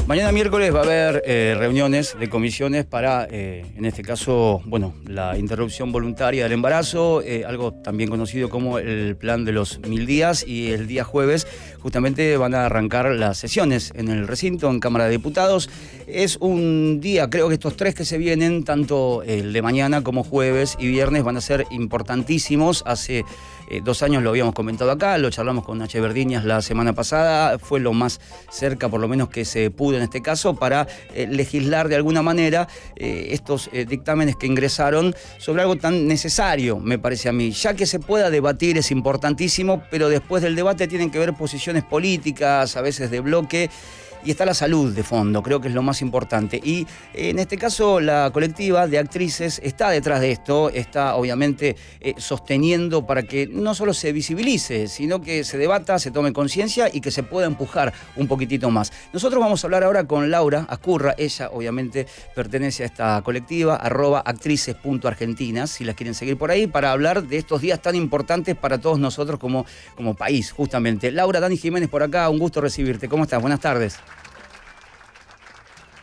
Mañana miércoles va a haber reuniones de comisiones para, en este caso, bueno, la interrupción voluntaria del embarazo, algo también conocido como el plan de los 1000 días, y el día jueves justamente van a arrancar las sesiones en el recinto, en Cámara de Diputados. Es un día, creo que estos tres que se vienen, tanto el de mañana como jueves y viernes, van a ser importantísimos. Hace 2 años lo habíamos comentado acá, lo charlamos con Nache Verdiñas la semana pasada, fue lo más cerca por lo menos que se pudo en este caso para legislar de alguna manera estos dictámenes que ingresaron sobre algo tan necesario, me parece a mí. Ya que se pueda debatir es importantísimo, pero después del debate tienen que ver posiciones políticas, a veces de bloque, y está la salud de fondo, creo que es lo más importante. Y en este caso la colectiva de actrices está detrás de esto, está obviamente sosteniendo para que no solo se visibilice, sino que se debata, se tome conciencia y que se pueda empujar un poquitito más. Nosotros vamos a hablar ahora con Laura Ascurra, ella obviamente pertenece a esta colectiva, @actrices.argentinas, si las quieren seguir por ahí, para hablar de estos días tan importantes para todos nosotros como país, justamente. Laura, Dani Jiménez por acá, un gusto recibirte. ¿Cómo estás? Buenas tardes.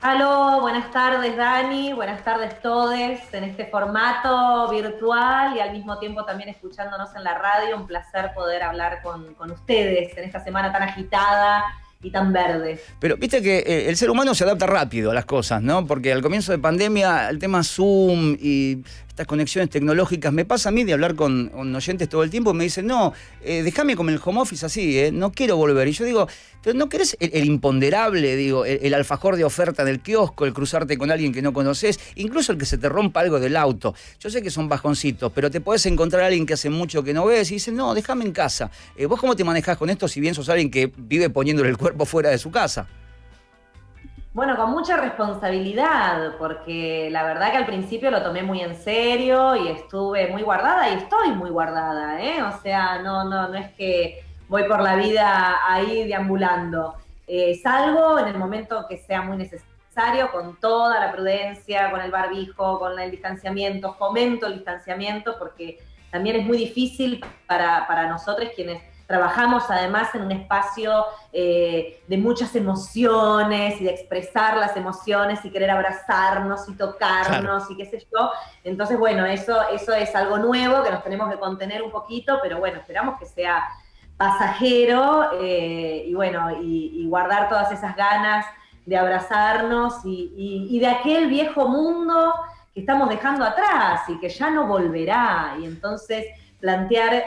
Aló, buenas tardes Dani, buenas tardes todos en este formato virtual y al mismo tiempo también escuchándonos en la radio. Un placer poder hablar con ustedes en esta semana tan agitada y tan verde. Pero viste que el ser humano se adapta rápido a las cosas, ¿no? Porque al comienzo de pandemia el tema Zoom y estas conexiones tecnológicas, me pasa a mí de hablar con oyentes todo el tiempo y me dicen, no, déjame con el home office así, no quiero volver. Y yo digo, pero ¿no querés el imponderable, digo, el alfajor de oferta del kiosco, el cruzarte con alguien que no conoces, incluso el que se te rompa algo del auto? Yo sé que son bajoncitos, pero te podés encontrar a alguien que hace mucho que no ves y dices, no, déjame en casa. ¿Vos cómo te manejás con esto si bien sos alguien que vive poniéndole el cuerpo fuera de su casa? Bueno, con mucha responsabilidad, porque la verdad que al principio lo tomé muy en serio y estuve muy guardada y estoy muy guardada, ¿eh? O sea, no es que voy por la vida ahí deambulando. Salgo en el momento que sea muy necesario, con toda la prudencia, con el barbijo, con el distanciamiento, fomento el distanciamiento, porque también es muy difícil para nosotros quienes trabajamos además en un espacio de muchas emociones y de expresar las emociones y querer abrazarnos y tocarnos, claro, y qué sé yo. Entonces, bueno, eso es algo nuevo que nos tenemos que contener un poquito, pero bueno, esperamos que sea pasajero y bueno, y guardar todas esas ganas de abrazarnos y de aquel viejo mundo que estamos dejando atrás y que ya no volverá. Y entonces plantear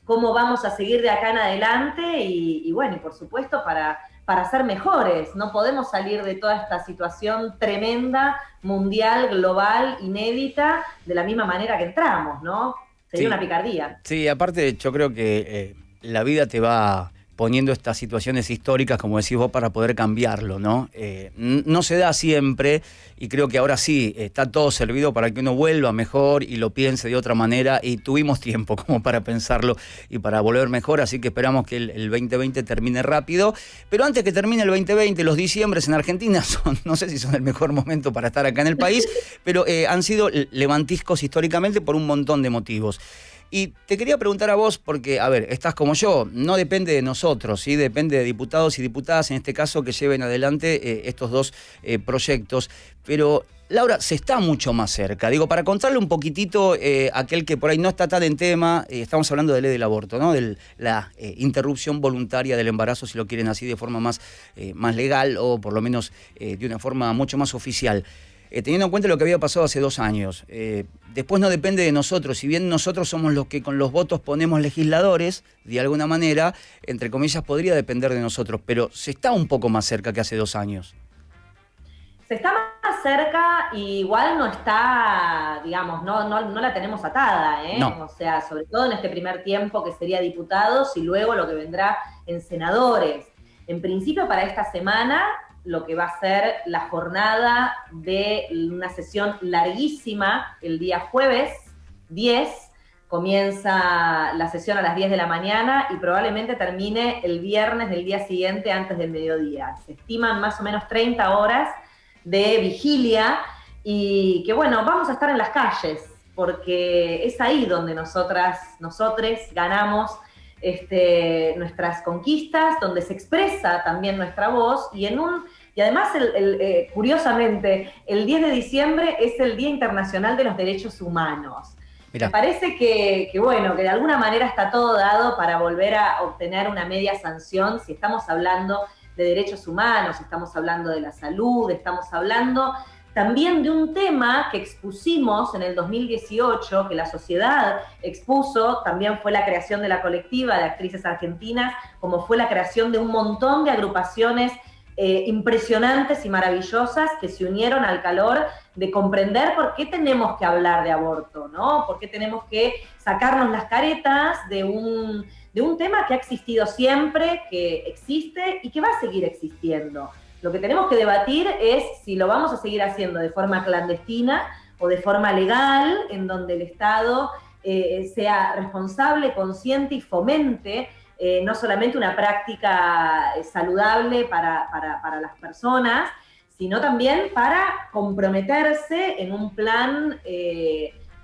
cómo vamos a seguir de acá en adelante y bueno, y por supuesto para ser mejores. No podemos salir de toda esta situación tremenda, mundial, global, inédita, de la misma manera que entramos, ¿no? Sería una picardía. Sí, aparte yo creo que la vida te va poniendo estas situaciones históricas, como decís vos, para poder cambiarlo, ¿no? No se da siempre, y creo que ahora sí, está todo servido para que uno vuelva mejor y lo piense de otra manera, y tuvimos tiempo como para pensarlo y para volver mejor, así que esperamos que el 2020 termine rápido. Pero antes que termine el 2020, los diciembres en Argentina no sé si son el mejor momento para estar acá en el país, pero han sido levantiscos históricamente por un montón de motivos. Y te quería preguntar a vos, porque, a ver, estás como yo, no depende de nosotros, ¿sí? Depende de diputados y diputadas, en este caso, que lleven adelante estos dos proyectos. Pero, Laura, se está mucho más cerca. Digo, para contarle un poquitito a aquel que por ahí no está tan en tema, estamos hablando de ley del aborto, ¿no? De la interrupción voluntaria del embarazo, si lo quieren así, de forma más legal o por lo menos de una forma mucho más oficial. Teniendo en cuenta lo que había pasado hace 2 años. Después no depende de nosotros, si bien nosotros somos los que con los votos ponemos legisladores, de alguna manera, entre comillas, podría depender de nosotros, pero se está un poco más cerca que hace 2 años. Se está más cerca y igual no está, digamos, no la tenemos atada, ¿eh? No. O sea, sobre todo en este primer tiempo que sería diputados y luego lo que vendrá en senadores. En principio para esta semana lo que va a ser la jornada de una sesión larguísima el día jueves 10, comienza la sesión a las 10 de la mañana y probablemente termine el viernes del día siguiente antes del mediodía. Se estiman más o menos 30 horas de vigilia y que bueno, vamos a estar en las calles porque es ahí donde nosotres ganamos nuestras conquistas, donde se expresa también nuestra voz, y además, curiosamente, el 10 de diciembre es el Día Internacional de los Derechos Humanos. Mirá. Me parece que de alguna manera está todo dado para volver a obtener una media sanción si estamos hablando de derechos humanos, estamos hablando de la salud, estamos hablando también de un tema que expusimos en el 2018, que la sociedad expuso, también fue la creación de la colectiva de actrices argentinas, como fue la creación de un montón de agrupaciones impresionantes y maravillosas que se unieron al calor de comprender por qué tenemos que hablar de aborto, ¿no? Por qué tenemos que sacarnos las caretas de un tema que ha existido siempre, que existe y que va a seguir existiendo. Lo que tenemos que debatir es si lo vamos a seguir haciendo de forma clandestina o de forma legal, en donde el Estado sea responsable, consciente y fomente no solamente una práctica saludable para las personas, sino también para comprometerse en un plan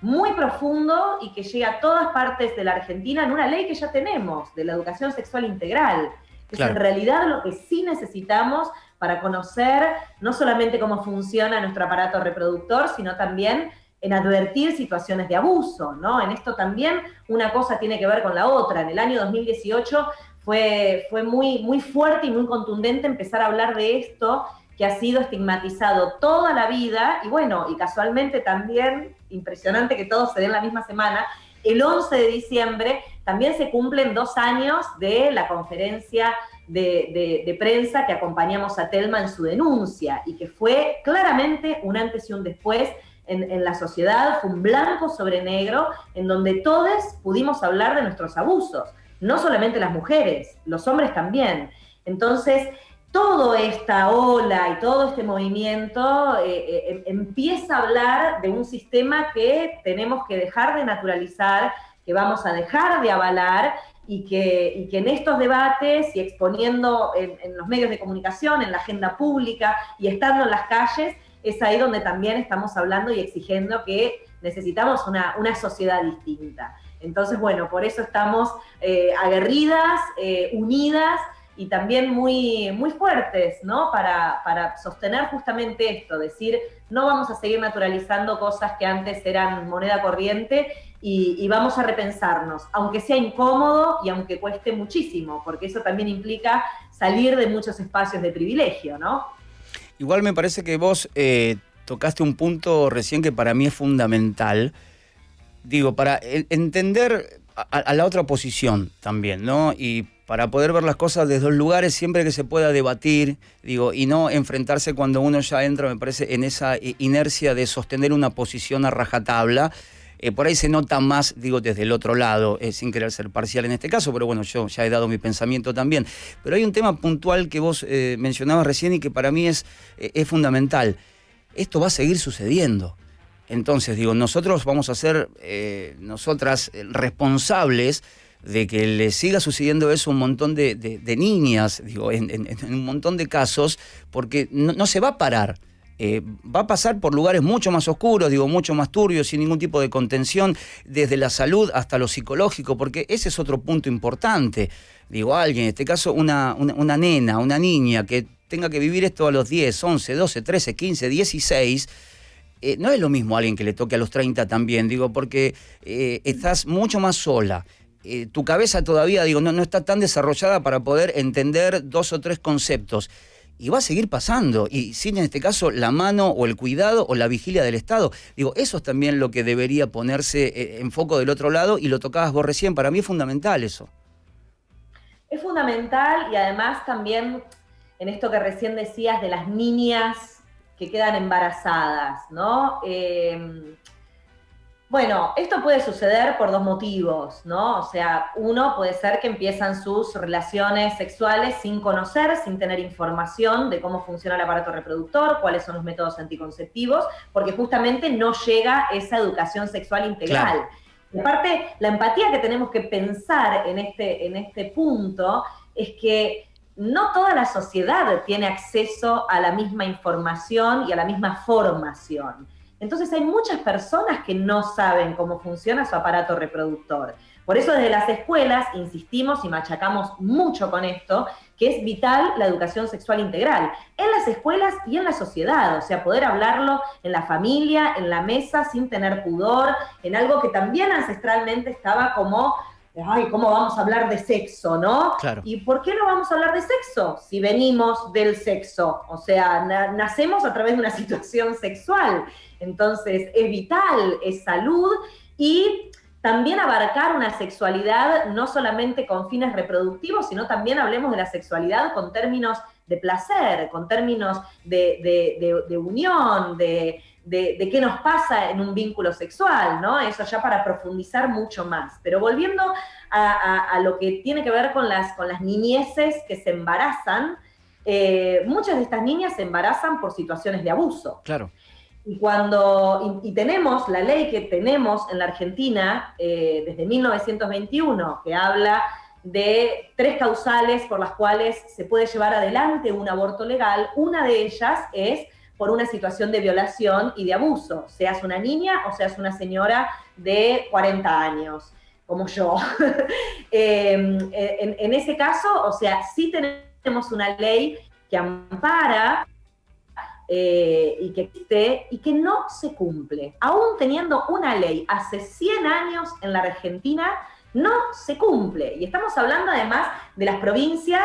muy profundo y que llegue a todas partes de la Argentina en una ley que ya tenemos, de la educación sexual integral, que claro, es en realidad lo que sí necesitamos para conocer no solamente cómo funciona nuestro aparato reproductor, sino también en advertir situaciones de abuso, ¿no? En esto también una cosa tiene que ver con la otra. En el año 2018 fue muy, muy fuerte y muy contundente empezar a hablar de esto, que ha sido estigmatizado toda la vida, y bueno, y casualmente también, impresionante que todo se dé en la misma semana, el 11 de diciembre también se cumplen 2 años de la conferencia de prensa que acompañamos a Telma en su denuncia, y que fue claramente un antes y un después en la sociedad, fue un blanco sobre negro, en donde todos pudimos hablar de nuestros abusos, no solamente las mujeres, los hombres también. Entonces, toda esta ola y todo este movimiento empieza a hablar de un sistema que tenemos que dejar de naturalizar, que vamos a dejar de avalar, y que en estos debates y exponiendo en los medios de comunicación, en la agenda pública y estando en las calles, es ahí donde también estamos hablando y exigiendo que necesitamos una sociedad distinta. Entonces, bueno, por eso estamos aguerridas, unidas y también muy, muy fuertes, ¿no? Para sostener justamente esto, decir, no vamos a seguir naturalizando cosas que antes eran moneda corriente y vamos a repensarnos, aunque sea incómodo y aunque cueste muchísimo, porque eso también implica salir de muchos espacios de privilegio, ¿no? Igual me parece que vos tocaste un punto recién que para mí es fundamental, digo, para entender a la otra posición también, ¿no? Y para poder ver las cosas desde 2 lugares siempre que se pueda debatir, digo, y no enfrentarse cuando uno ya entra, me parece, en esa inercia de sostener una posición a rajatabla. Por ahí se nota más, digo, desde el otro lado, sin querer ser parcial en este caso, pero bueno, yo ya he dado mi pensamiento también. Pero hay un tema puntual que vos mencionabas recién y que para mí es fundamental. Esto va a seguir sucediendo. Entonces, digo, nosotros vamos a ser, nosotras, responsables de que le siga sucediendo eso a un montón de niñas, digo, en un montón de casos, porque no se va a parar. Va a pasar por lugares mucho más oscuros, digo, mucho más turbios, sin ningún tipo de contención, desde la salud hasta lo psicológico, porque ese es otro punto importante. Digo, alguien, en este caso una nena, una niña que tenga que vivir esto a los 10, 11, 12, 13, 15, 16, no es lo mismo a alguien que le toque a los 30 también, digo, porque estás mucho más sola. Tu cabeza todavía, digo, no está tan desarrollada para poder entender 2 o 3 conceptos. Y va a seguir pasando, y sin en este caso la mano o el cuidado o la vigilia del Estado. Digo, eso es también lo que debería ponerse en foco del otro lado, y lo tocabas vos recién, para mí es fundamental eso. Es fundamental, y además también en esto que recién decías de las niñas que quedan embarazadas, ¿no? Bueno, esto puede suceder por 2 motivos, ¿no? O sea, uno puede ser que empiezan sus relaciones sexuales sin conocer, sin tener información de cómo funciona el aparato reproductor, cuáles son los métodos anticonceptivos, porque justamente no llega esa educación sexual integral. Claro. Y aparte, la empatía que tenemos que pensar en este punto es que no toda la sociedad tiene acceso a la misma información y a la misma formación. Entonces hay muchas personas que no saben cómo funciona su aparato reproductor. Por eso desde las escuelas insistimos y machacamos mucho con esto, que es vital la educación sexual integral, en las escuelas y en la sociedad, o sea, poder hablarlo en la familia, en la mesa, sin tener pudor, en algo que también ancestralmente estaba como, ay, ¿cómo vamos a hablar de sexo, no? Claro. ¿Y por qué no vamos a hablar de sexo si venimos del sexo? O sea, nacemos a través de una situación sexual, entonces es vital, es salud, y también abarcar una sexualidad no solamente con fines reproductivos, sino también hablemos de la sexualidad con términos de placer, con términos de unión, de qué nos pasa en un vínculo sexual, ¿no? Eso ya para profundizar mucho más. Pero volviendo a lo que tiene que ver con las niñeces que se embarazan, muchas de estas niñas se embarazan por situaciones de abuso. Claro. Y tenemos la ley que tenemos en la Argentina desde 1921, que habla de 3 causales por las cuales se puede llevar adelante un aborto legal. Una de ellas es por una situación de violación y de abuso, seas una niña o seas una señora de 40 años, como yo. En ese caso, o sea, sí tenemos una ley que ampara y que existe y que no se cumple. Aún teniendo una ley hace 100 años en la Argentina, no se cumple. Y estamos hablando además de las provincias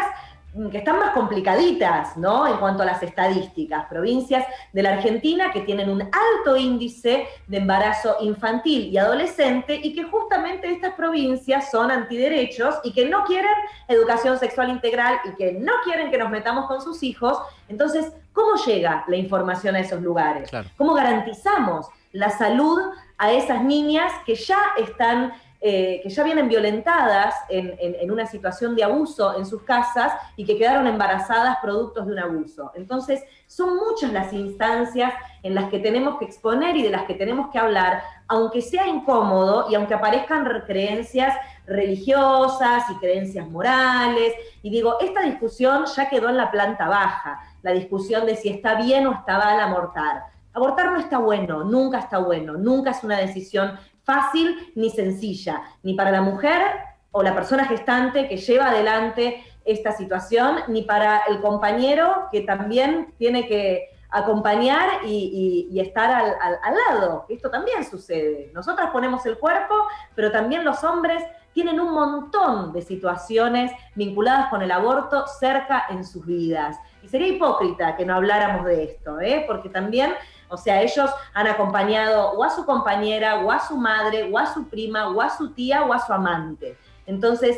que están más complicaditas, ¿no? En cuanto a las estadísticas, provincias de la Argentina que tienen un alto índice de embarazo infantil y adolescente, y que justamente estas provincias son antiderechos y que no quieren educación sexual integral y que no quieren que nos metamos con sus hijos. Entonces, ¿cómo llega la información a esos lugares? Claro. ¿Cómo garantizamos la salud a esas niñas que ya están que ya vienen violentadas en una situación de abuso en sus casas y que quedaron embarazadas productos de un abuso? Entonces, son muchas las instancias en las que tenemos que exponer y de las que tenemos que hablar, aunque sea incómodo y aunque aparezcan creencias religiosas y creencias morales. Y digo, esta discusión ya quedó en la planta baja, la discusión de si está bien o está mal abortar. Abortar no está bueno, nunca es una decisión fácil ni sencilla, ni para la mujer o la persona gestante que lleva adelante esta situación, ni para el compañero que también tiene que acompañar y estar al lado. Esto también sucede. Nosotras ponemos el cuerpo, pero también los hombres tienen un montón de situaciones vinculadas con el aborto cerca en sus vidas. Y sería hipócrita que no habláramos de esto, porque también, o sea, ellos han acompañado o a su compañera, o a su madre, o a su prima, o a su tía, o a su amante. Entonces,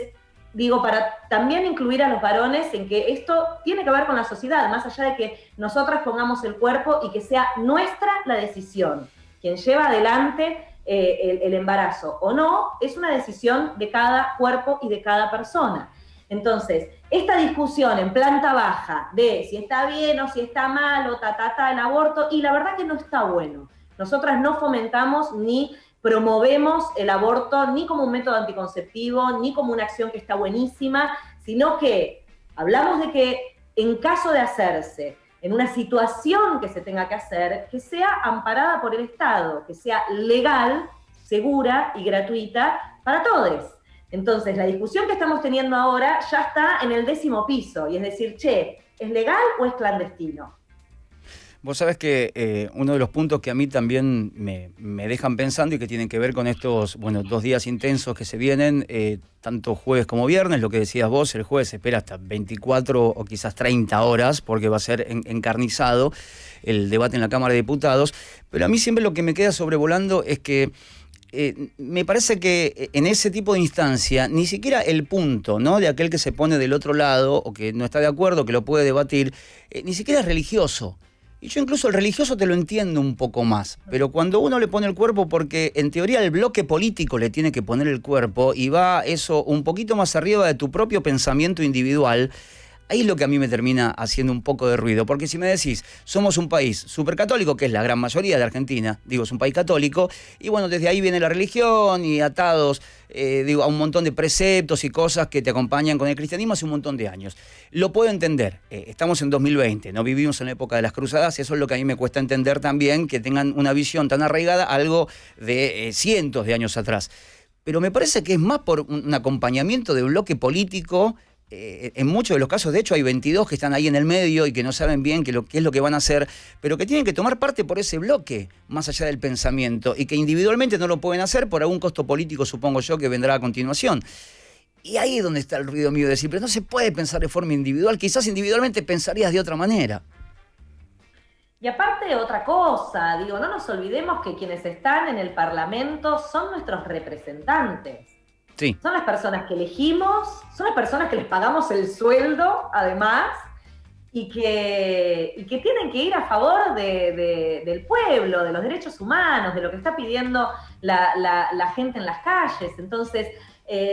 digo, para también incluir a los varones en que esto tiene que ver con la sociedad, más allá de que nosotras pongamos el cuerpo y que sea nuestra la decisión. Quien lleva adelante el embarazo o no, es una decisión de cada cuerpo y de cada persona. Entonces, esta discusión en planta baja de si está bien o si está mal o el aborto, y la verdad que no está bueno. Nosotras no fomentamos ni promovemos el aborto ni como un método anticonceptivo, ni como una acción que está buenísima, sino que hablamos de que en caso de hacerse, en una situación que se tenga que hacer, que sea amparada por el Estado, que sea legal, segura y gratuita para todos. Entonces, la discusión que estamos teniendo ahora ya está en el 10º piso, y es decir, che, ¿es legal o es clandestino? Vos sabés que uno de los puntos que a mí también me dejan pensando y que tienen que ver con estos 2 días intensos que se vienen, tanto jueves como viernes, lo que decías vos, el jueves se espera hasta 24 o quizás 30 horas, porque va a ser encarnizado el debate en la Cámara de Diputados, pero a mí siempre lo que me queda sobrevolando es que me parece que en ese tipo de instancia, ni siquiera el punto, ¿no?, de aquel que se pone del otro lado o que no está de acuerdo, que lo puede debatir, ni siquiera es religioso. Y yo incluso el religioso te lo entiendo un poco más, pero cuando uno le pone el cuerpo, porque en teoría el bloque político le tiene que poner el cuerpo y va eso un poquito más arriba de tu propio pensamiento individual, ahí es lo que a mí me termina haciendo un poco de ruido, porque si me decís, somos un país supercatólico, que es la gran mayoría de Argentina, digo, es un país católico, y bueno, desde ahí viene la religión y atados, a un montón de preceptos y cosas que te acompañan con el cristianismo hace un montón de años. Lo puedo entender, estamos en 2020, no vivimos en la época de las cruzadas, eso es lo que a mí me cuesta entender también, que tengan una visión tan arraigada, algo de cientos de años atrás. pero me parece que es más por un acompañamiento de bloque político. En muchos de los casos, de hecho, hay 22 que están ahí en el medio y que no saben bien qué es lo que van a hacer, pero que tienen que tomar parte por ese bloque, más allá del pensamiento, y que individualmente no lo pueden hacer por algún costo político, supongo yo, que vendrá a continuación. Y ahí es donde está el ruido mío de decir, pero no se puede pensar de forma individual, quizás individualmente pensarías de otra manera. Y aparte otra cosa, digo, no nos olvidemos que quienes están en el Parlamento son nuestros representantes. Sí. Son las personas que elegimos, son las personas que les pagamos el sueldo, además, y que tienen que ir a favor del pueblo, de los derechos humanos, de lo que está pidiendo la gente en las calles. Entonces,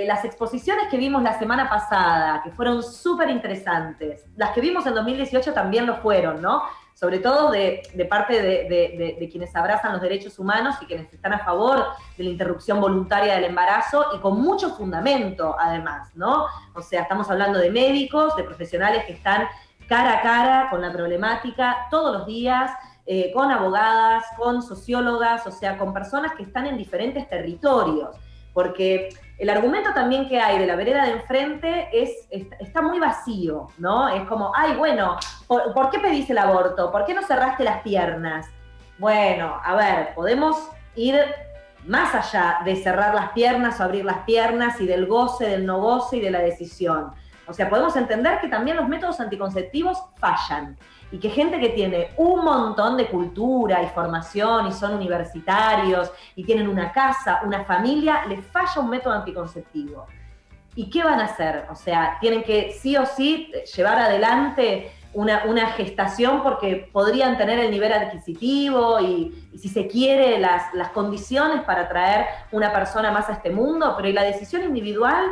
las exposiciones que vimos la semana pasada, que fueron súper interesantes, las que vimos en 2018 también lo fueron, ¿no? Sobre todo de parte de quienes abrazan los derechos humanos y quienes están a favor de la interrupción voluntaria del embarazo y con mucho fundamento, además, ¿no? O sea, estamos hablando de médicos, de profesionales que están cara a cara con la problemática todos los días, con abogadas, con sociólogas, o sea, con personas que están en diferentes territorios, porque el argumento también que hay de la vereda de enfrente está muy vacío, ¿no? Es como, ay, bueno, ¿por qué pedís el aborto? ¿Por qué no cerraste las piernas? Bueno, a ver, podemos ir más allá de cerrar las piernas o abrir las piernas y del goce, del no goce y de la decisión. O sea, podemos entender que también los métodos anticonceptivos fallan y que gente que tiene un montón de cultura y formación y son universitarios y tienen una casa, una familia, les falla un método anticonceptivo. ¿Y qué van a hacer? O sea, tienen que sí o sí llevar adelante una gestación porque podrían tener el nivel adquisitivo y si se quiere las condiciones para traer una persona más a este mundo, pero ¿y la decisión individual?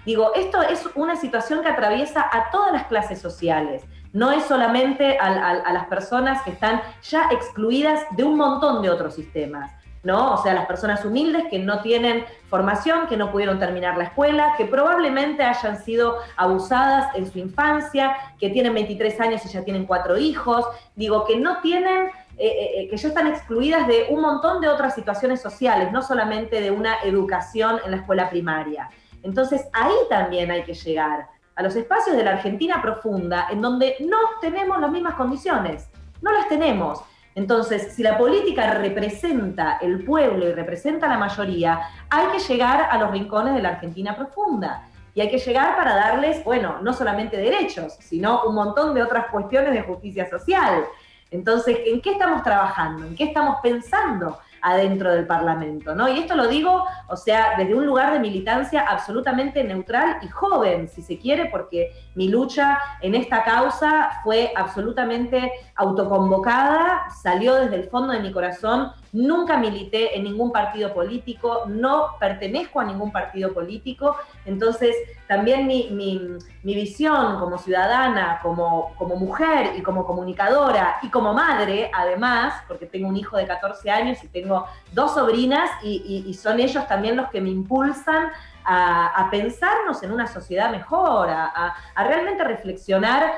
Digo, esto es una situación que atraviesa a todas las clases sociales. No es solamente a las personas que están ya excluidas de un montón de otros sistemas, ¿no? O sea, las personas humildes que no tienen formación, que no pudieron terminar la escuela, que probablemente hayan sido abusadas en su infancia, que tienen 23 años y ya tienen 4 hijos, digo, que no tienen, que ya están excluidas de un montón de otras situaciones sociales, no solamente de una educación en la escuela primaria. Entonces, ahí también hay que llegar, a los espacios de la Argentina profunda, en donde no tenemos las mismas condiciones, no las tenemos. Entonces, si la política representa el pueblo y representa a la mayoría, hay que llegar a los rincones de la Argentina profunda. Y hay que llegar para darles, bueno, no solamente derechos, sino un montón de otras cuestiones de justicia social. Entonces, ¿en qué estamos trabajando? ¿En qué estamos pensando adentro del Parlamento, ¿no? Y esto lo digo, o sea, desde un lugar de militancia absolutamente neutral y joven, si se quiere, porque mi lucha en esta causa fue absolutamente autoconvocada, salió desde el fondo de mi corazón, nunca milité en ningún partido político, no pertenezco a ningún partido político, entonces también mi visión como ciudadana, como mujer y como comunicadora y como madre, además, porque tengo un hijo de 14 años y tengo 2 sobrinas y son ellos también los que me impulsan a pensarnos en una sociedad mejor, a realmente reflexionar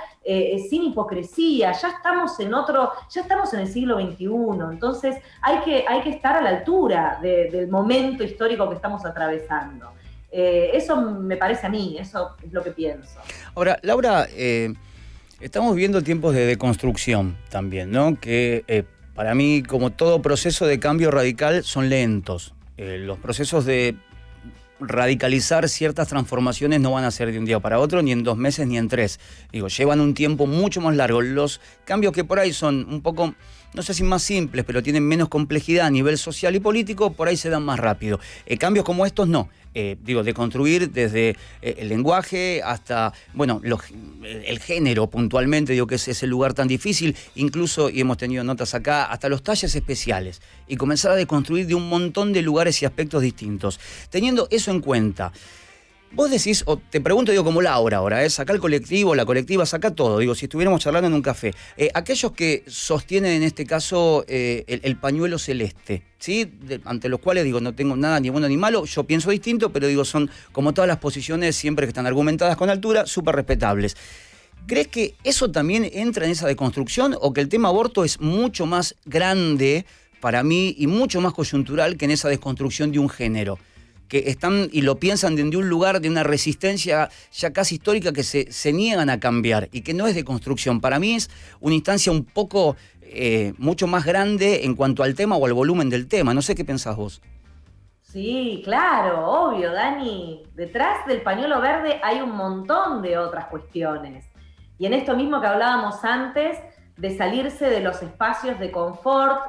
sin hipocresía. Ya estamos en el siglo XXI, entonces hay que estar a la altura del momento histórico que estamos atravesando. Eso me parece a mí, eso es lo que pienso. Ahora, Laura, estamos viviendo tiempos de deconstrucción también, ¿no? Que para mí, como todo proceso de cambio radical, son lentos. Los procesos de radicalizar ciertas transformaciones no van a ser de un día para otro, ni en 2 meses, ni en 3. Digo, llevan un tiempo mucho más largo. Los cambios que por ahí son un poco, no sé si más simples, pero tienen menos complejidad a nivel social y político, por ahí se dan más rápido. Cambios como estos no. De construir desde el lenguaje hasta, bueno, el género puntualmente, digo que es ese lugar tan difícil, incluso, y hemos tenido notas acá, hasta los talles especiales, y comenzar a deconstruir de un montón de lugares y aspectos distintos. Teniendo eso en cuenta, vos decís, o te pregunto, digo, como Laura ahora, saca el colectivo, la colectiva, saca todo, digo, si estuviéramos charlando en un café, aquellos que sostienen en este caso el pañuelo celeste, ¿sí? Ante los cuales, digo, no tengo nada ni bueno ni malo, yo pienso distinto, pero digo, son como todas las posiciones, siempre que están argumentadas con altura, súper respetables. ¿Crees que eso también entra en esa deconstrucción o que el tema aborto es mucho más grande para mí y mucho más coyuntural que en esa desconstrucción de un género? que están y lo piensan desde un lugar de una resistencia ya casi histórica que se niegan a cambiar y que no es de construcción. Para mí es una instancia un poco mucho más grande en cuanto al tema o al volumen del tema. No sé qué pensás vos. Sí, claro, obvio, Dani. Detrás del pañuelo verde hay un montón de otras cuestiones. Y en esto mismo que hablábamos antes, de salirse de los espacios de confort,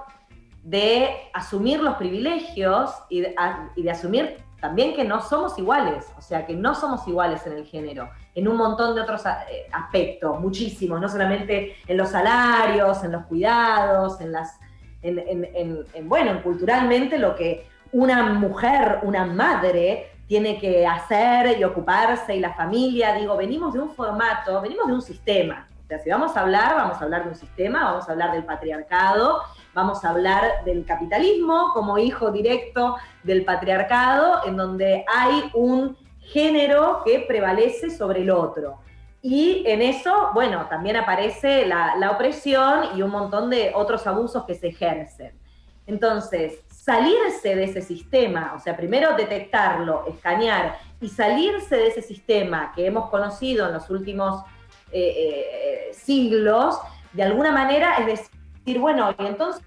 de asumir los privilegios y de asumir también que no somos iguales, o sea, que no somos iguales en el género, en un montón de otros aspectos, muchísimos, no solamente en los salarios, en los cuidados, bueno, culturalmente lo que una mujer, una madre, tiene que hacer y ocuparse, y la familia, digo, venimos de un formato, venimos de un sistema. O sea, si vamos a hablar de un sistema, vamos a hablar del patriarcado, vamos a hablar del capitalismo como hijo directo del patriarcado, en donde hay un género que prevalece sobre el otro. Y en eso, bueno, también aparece la opresión y un montón de otros abusos que se ejercen. Entonces, salirse de ese sistema, o sea, primero detectarlo, escanear y salirse de ese sistema que hemos conocido en los últimos siglos, de alguna manera es decir, bueno, y entonces,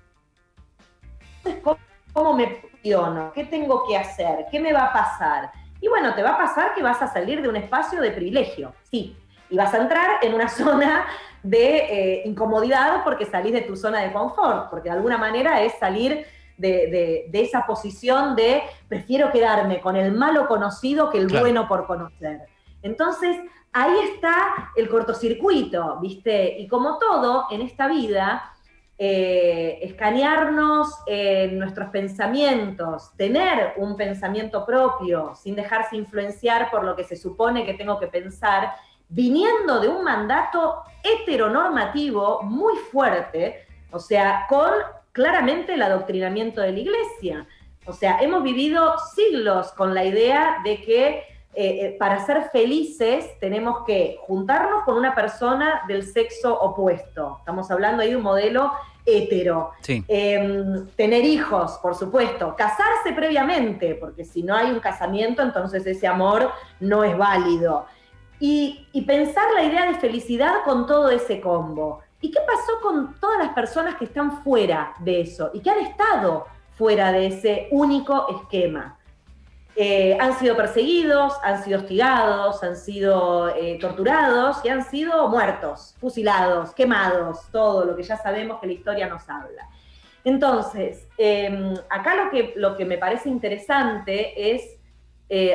¿cómo me posiciono? ¿Qué tengo que hacer? ¿Qué me va a pasar? Y bueno, te va a pasar que vas a salir de un espacio de privilegio, sí, y vas a entrar en una zona de incomodidad porque salís de tu zona de confort, porque de alguna manera es salir de esa posición de prefiero quedarme con el malo conocido que el bueno por conocer. Entonces, ahí está el cortocircuito, ¿viste? Y como todo en esta vida, escanearnos en nuestros pensamientos, tener un pensamiento propio, sin dejarse influenciar por lo que se supone que tengo que pensar, viniendo de un mandato heteronormativo muy fuerte, o sea, con claramente el adoctrinamiento de la Iglesia. O sea, hemos vivido siglos con la idea de que para ser felices tenemos que juntarnos con una persona del sexo opuesto. Estamos hablando ahí de un modelo hetero. Sí. Tener hijos, por supuesto. Casarse previamente, porque si no hay un casamiento, entonces ese amor no es válido. Y pensar la idea de felicidad con todo ese combo. ¿Y qué pasó con todas las personas que están fuera de eso y que han estado fuera de ese único esquema? Han sido perseguidos, han sido hostigados, han sido torturados y han sido muertos, fusilados, quemados, todo lo que ya sabemos que la historia nos habla. Entonces, acá lo que me parece interesante es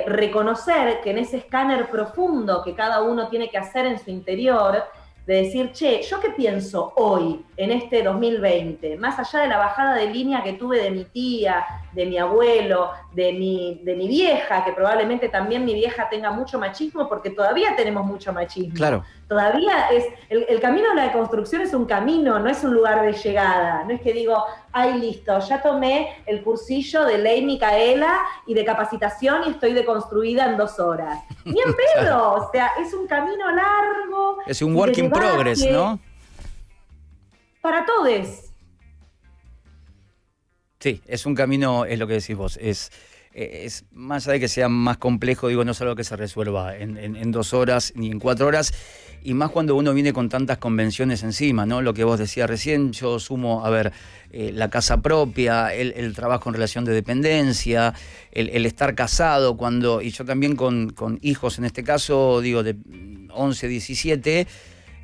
reconocer que en ese escáner profundo que cada uno tiene que hacer en su interior, de decir, che, ¿yo qué pienso hoy, en este 2020? Más allá de la bajada de línea que tuve de mi tía, de mi abuelo, de mi vieja, que probablemente también mi vieja tenga mucho machismo, porque todavía tenemos mucho machismo. Claro. Todavía es, el camino de la deconstrucción es un camino, no es un lugar de llegada. No es que digo, ay, listo, ya tomé el cursillo de Ley Micaela y de capacitación y estoy deconstruida en 2 horas. Ni en pedo, o sea, es un camino largo. Es un work in progress, ¿no? Para todos. Sí, es un camino, es lo que decís vos, es más allá de que sea más complejo, digo, no es algo que se resuelva en 2 horas ni en 4 horas, y más cuando uno viene con tantas convenciones encima, ¿no? Lo que vos decías recién, yo sumo, a ver, la casa propia, el trabajo en relación de dependencia, el estar casado, y yo también con hijos, en este caso, digo, de 11, 17,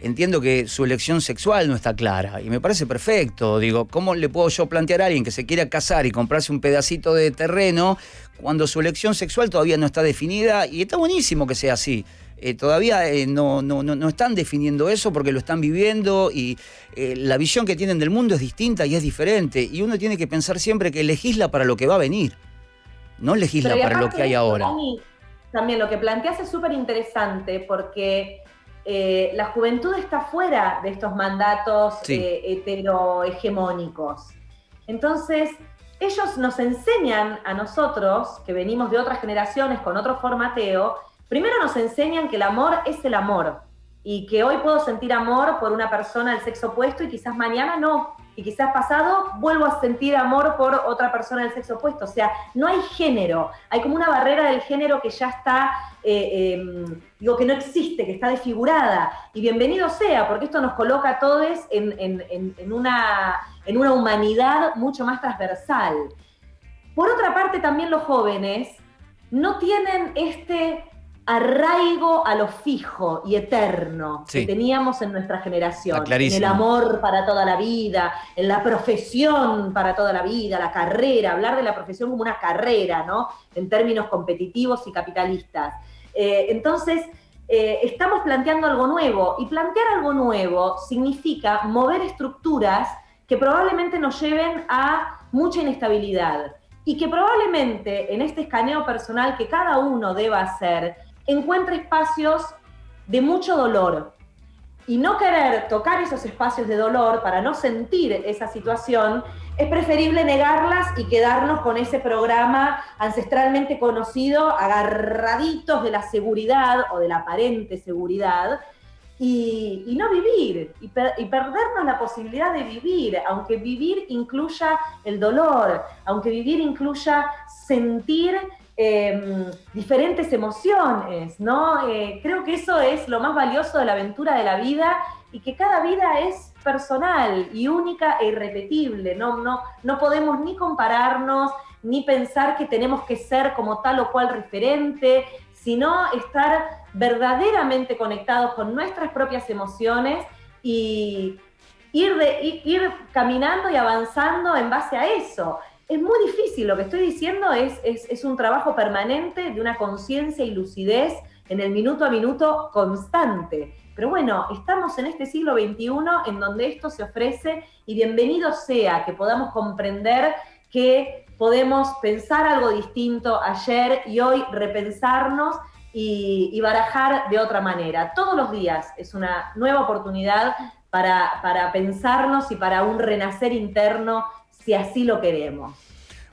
entiendo que su elección sexual no está clara y me parece perfecto. Digo, ¿cómo le puedo yo plantear a alguien que se quiera casar y comprarse un pedacito de terreno cuando su elección sexual todavía no está definida? Y está buenísimo que sea así. Todavía no están definiendo eso porque lo están viviendo y la visión que tienen del mundo es distinta y es diferente. Y uno tiene que pensar siempre que legisla para lo que va a venir, no legisla para lo que hay ahora. También lo que planteas es súper interesante porque la juventud está fuera de estos mandatos heterohegemónicos. Entonces, ellos nos enseñan a nosotros, que venimos de otras generaciones con otro formateo, primero nos enseñan que el amor es el amor, y que hoy puedo sentir amor por una persona del sexo opuesto y quizás mañana no. y quizás pasado vuelvo a sentir amor por otra persona del sexo opuesto. O sea, no hay género, hay como una barrera del género que ya está, digo, que no existe, que está desfigurada. Y bienvenido sea, porque esto nos coloca a todos en una humanidad mucho más transversal. Por otra parte, también los jóvenes no tienen este arraigo a lo fijo y eterno que teníamos en nuestra generación, en el amor para toda la vida, en la profesión para toda la vida, la carrera, hablar de la profesión como una carrera, ¿no? En términos competitivos y capitalistas. Entonces, estamos planteando algo nuevo, y plantear algo nuevo significa mover estructuras que probablemente nos lleven a mucha inestabilidad, y que probablemente en este escaneo personal que cada uno deba hacer, encuentre espacios de mucho dolor. Y no querer tocar esos espacios de dolor para no sentir esa situación, es preferible negarlas y quedarnos con ese programa ancestralmente conocido, agarraditos de la seguridad o de la aparente seguridad, y no vivir, y perdernos la posibilidad de vivir, aunque vivir incluya el dolor, aunque vivir incluya sentir diferentes emociones, ¿no? Creo que eso es lo más valioso de la aventura de la vida, y que cada vida es personal y única e irrepetible. No podemos ni compararnos, ni pensar que tenemos que ser como tal o cual referente, sino estar verdaderamente conectados con nuestras propias emociones y ir caminando y avanzando en base a eso. Es muy difícil, lo que estoy diciendo es un trabajo permanente de una conciencia y lucidez en el minuto a minuto constante. Pero bueno, estamos en este siglo XXI en donde esto se ofrece, y bienvenido sea que podamos comprender que podemos pensar algo distinto ayer y hoy repensarnos y barajar de otra manera. Todos los días es una nueva oportunidad para pensarnos y para un renacer interno, si así lo queremos.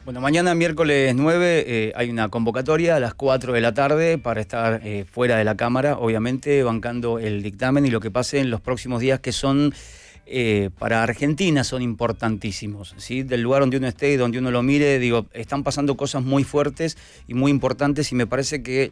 Bueno, mañana miércoles 9 hay una convocatoria a las 4 de la tarde para estar fuera de la Cámara, obviamente, bancando el dictamen, y lo que pase en los próximos días, que son para Argentina son importantísimos, ¿sí? Del lugar donde uno esté y donde uno lo mire, digo, están pasando cosas muy fuertes y muy importantes, y me parece que,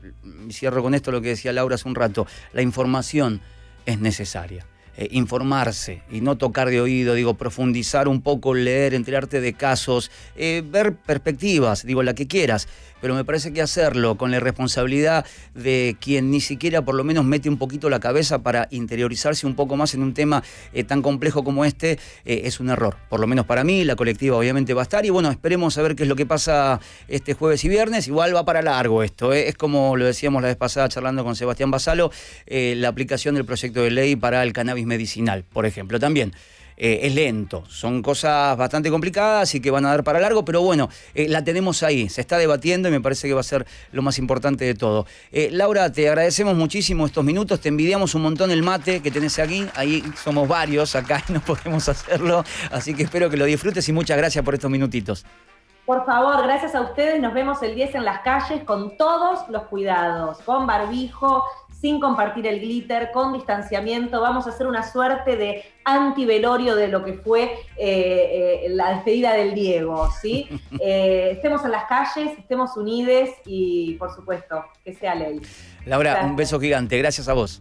cierro con esto lo que decía Laura hace un rato, la información es necesaria. Informarse y no tocar de oído, digo, profundizar un poco, leer, enterarte de casos, ver perspectivas, digo, la que quieras, pero me parece que hacerlo con la responsabilidad de quien ni siquiera por lo menos mete un poquito la cabeza para interiorizarse un poco más en un tema tan complejo como este, es un error. Por lo menos para mí, la colectiva obviamente va a estar, y bueno, esperemos a ver qué es lo que pasa este jueves y viernes. Igual va para largo esto, es como lo decíamos la vez pasada charlando con Sebastián Basalo, la aplicación del proyecto de ley para el cannabis medicinal, por ejemplo, también. Es lento, son cosas bastante complicadas y que van a dar para largo, pero bueno, la tenemos ahí, se está debatiendo, y me parece que va a ser lo más importante de todo. Laura, te agradecemos muchísimo estos minutos, te envidiamos un montón el mate que tenés aquí, ahí somos varios acá y no podemos hacerlo, así que espero que lo disfrutes, y muchas gracias por estos minutitos. Por favor, gracias a ustedes, nos vemos el 10 en las calles con todos los cuidados, con barbijo, sin compartir el glitter, con distanciamiento. Vamos a hacer una suerte de antivelorio de lo que fue la despedida del Diego, ¿sí? Estemos en las calles, estemos unides, y por supuesto, que sea ley. Laura, gracias. Un beso gigante, gracias a vos.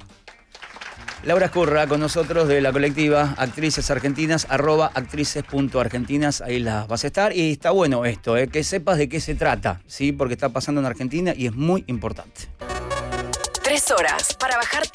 Laura Escurra con nosotros de la colectiva Actrices Argentinas, @actrices.argentinas, ahí las vas a estar, y está bueno esto, que sepas de qué se trata, ¿sí? Porque está pasando en Argentina y es muy importante. 3 horas para bajar